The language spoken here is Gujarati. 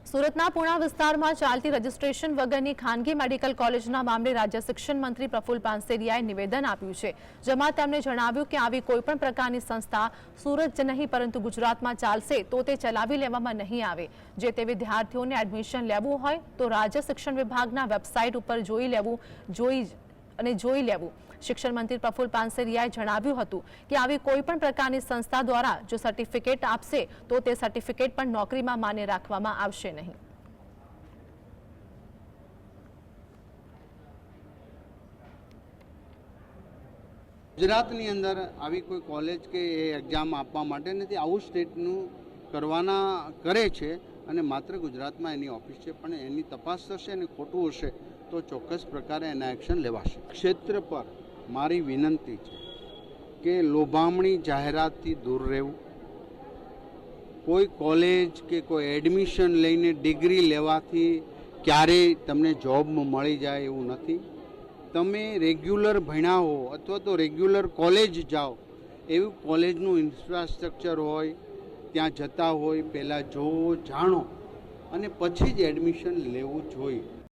સુરતના પૂણા વિસ્તારમાં ચાલતી રજીસ્ટ્રેશન વગરની ખાનગી મેડિકલ કોલેજના મામલે રાજ્ય શિક્ષણ મંત્રી પ્રફુલ્લ પાનસેરિયાએ નિવેદન આપ્યું છે, જેમાં તેમણે જણાવ્યું કે આવી કોઈપણ પ્રકારની સંસ્થા સુરત જ નહીં પરંતુ ગુજરાતમાં ચાલશે તો તે ચલાવી લેવામાં નહીં આવે। જે તે વિદ્યાર્થીઓને એડમિશન લેવું હોય તો રાજ્ય શિક્ષણ વિભાગના વેબસાઇટ ઉપર જોઈ લેવું। શિક્ષણ મંત્રી પ્રફુલ્લ પાનસેરિયાએ જણાવ્યું હતું કે આવી કોઈપણ પ્રકારની સંસ્થા દ્વારા જો સર્ટિફિકેટ આપશે તો તે સર્ટિફિકેટ પણ નોકરીમાં માન્ય રાખવામાં આવશે નહીં। ગુજરાતની અંદર આવી કોઈ કોલેજ કે એક્ઝામ આપવા માટે નથી, આવું સ્ટેટનું કરે છે અને માત્ર ગુજરાતમાં એની ઓફિસ છે, પણ એની તપાસ થશે અને ખોટું હશે તો ચોક્કસ પ્રકારે એના એક્શન લેવાશે। ક્ષેત્ર પર મારી વિનંતી છે કે લોભામણી જાહેરાતથી દૂર રહેવું। કોઈ કોલેજ કે કોઈ એડમિશન લઈને ડિગ્રી લેવાથી ક્યારેય તમને જોબ મળી જાય એવું નથી। તમે રેગ્યુલર ભણ્યા હો અથવા તો રેગ્યુલર કોલેજ જાઓ, એવી કોલેજનું ઇન્ફ્રાસ્ટ્રક્ચર હોય, ત્યાં જતા હોય પહેલાં જોવો, જાણો અને પછી જ એડમિશન લેવું જોઈએ।